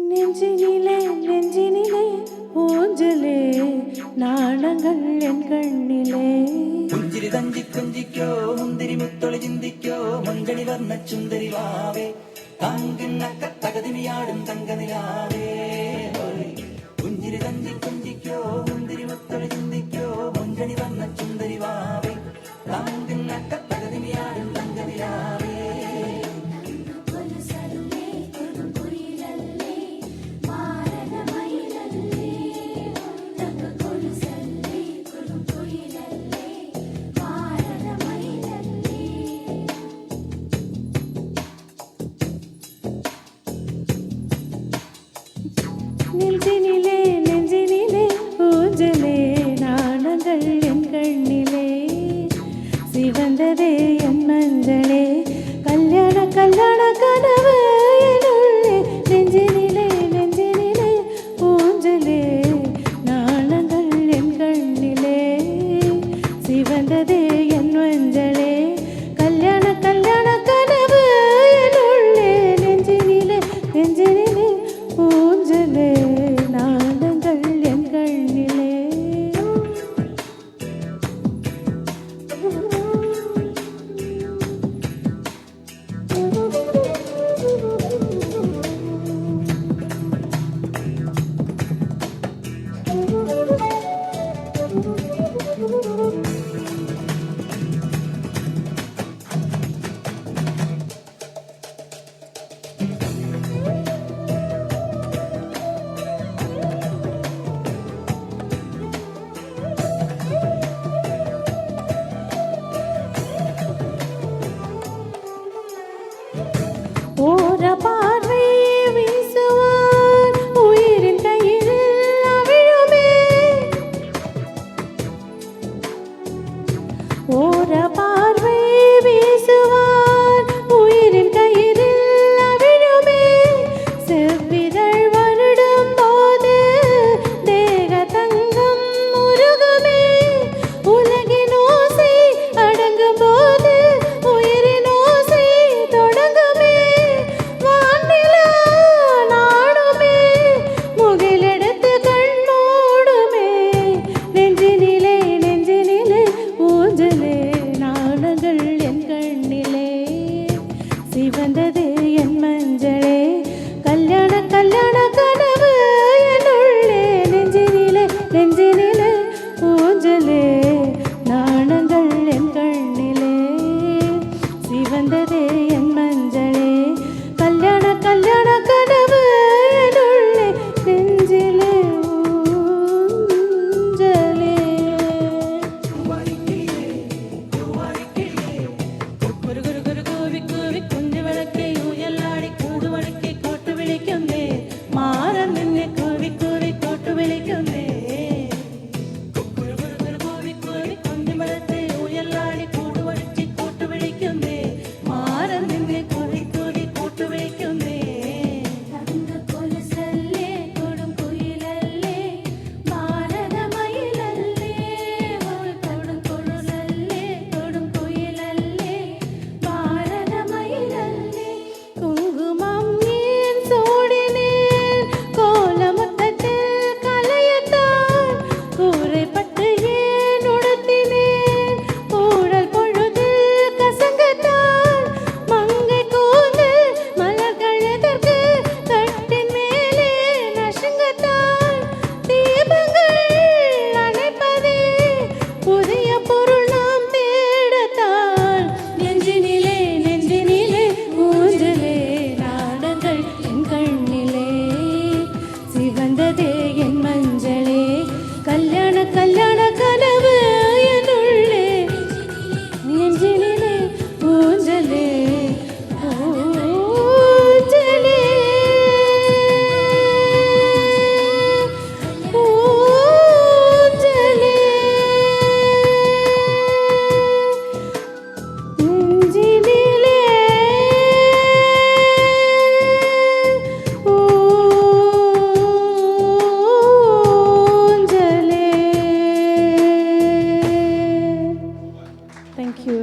நெஞ்சினிலே நெஞ்சினிலே ஊஞ்சலே நாணங்கள் என் கண்ணிலே പുഞ്ചിരി തഞ്ചി കൊഞ്ചിക്കോ മുന്തിരി മുത്തൊളി ചിന്തിക്കോ മഞ്ചണി വർണ്ണ ചുന്ദരി വാവേ തങ്കിന്നക്ക തകതിമിയാടും തങ്കനിലാവേ പുഞ്ചിരി തഞ്ചി കൊഞ്ചിക്കോ മുന്തിരി മുത്തൊളി ചിന്തിക്കോ മഞ്ചണി വർണ്ണ ചുന്ദരി വാവേ തങ്കിന്നക്ക തകതിമിയാടും തങ്കനിലാവേ நெஞ்சினிலே நெஞ்சினிலே ஊஞ்சலே நாணங்கள் என் கண்ணிலே சிவந்ததே என் மஞ்சளே கல்யாண கல்யாண கனவு என்னுள்ளே நெஞ்சினிலே நெஞ்சினிலே ஊஞ்சலே நாணங்கள் என் கண்ணிலே சிவந்ததே என் மஞ்சளே கல்யாண கல்யாண கனவு என்னுள்ளே நெஞ்சினிலே நெஞ்சினிலே ஊஞ்சலே நாணங்கள் என் கண்ணிலே ஓர பார்வை வீசுவான் உயிரின் கையில் அவிழுமே ஓர பார்வை வீசுவான் உயிரின் கையில் அவிழுமே செவ்விதழ் வருடும் போது தேக தங்கம் முருகுமே உலகின் ஓசை அடங்கும் போது உயிரின் ஓசை தொடங்குமே வானிலா நாடுமே முகிலெடுத்து கண்ணோடுமே நெஞ்சினிலே நெஞ்சினிலே ஊஞ்சலே நாணங்கள் என் கண்ணிலே சிவந்ததே என் மஞ்சளே கல்யாண கல்யாண கனவு என்னுள்ளே நெஞ்சினிலே நெஞ்சினிலே ஊஞ்சலே நாணங்கள் என் கண்ணிலே சிவந்ததே என் மஞ்சளே கல்யாண கல்யாண கனவு என்னுள்ளே நெஞ்சிலே ஊஞ்சலே குரு குரு குரு கூவி கூவி குஞ்சு விளக்கை ஊயலாடி கூடு வழக்கை கோட்டு விழிக்குமே மாறன் நின்று கூவி கூவி கோட்டு விழிக்குமே குரு குரு குரு கூவி கூவி குஞ்சு விளக்கை ஊயலாடி கூடு வழக்கை கோட்டு விழிக்குமே மாறன் நின்று கூவி கூவி கோட்டு விழிக்குமே தங்க கொலுசல்லே கொடும் குயிலல்லே பாரத மயிலல்லே கொடும் கொலுசல்லே கொடும் குயிலல்லே பாரத மயிலல்லே குங்குமம் ஏன் சூடினேன் கோலமுத்தத்தில் கலையத்தான் கூரைப்பட்டு ஏன் உடுத்தினேன் ஊழல் பொழுதில் கசங்கத்தான் மங்கை கூந்தல் மலர்கள் எதற்கு கட்டின் மேலே நசுங்கத்தான் தீபங்கள் அணைப்பதே புதிய பொருள் நாம் தேடத்தான் நெஞ்சினிலே நெஞ்சினிலே ஊஞ்சலே நாடங்கள் என் கண்ணிலே சிவந்ததே என் மஞ்சளே கல்யாண கல்யாண கனவு என்னுள்ளே நெஞ்சினிலே ஊஞ்சலே ஊஞ்சலே ஊஞ்சலே நெஞ்சினிலே ஊஞ்சலே. Thank you.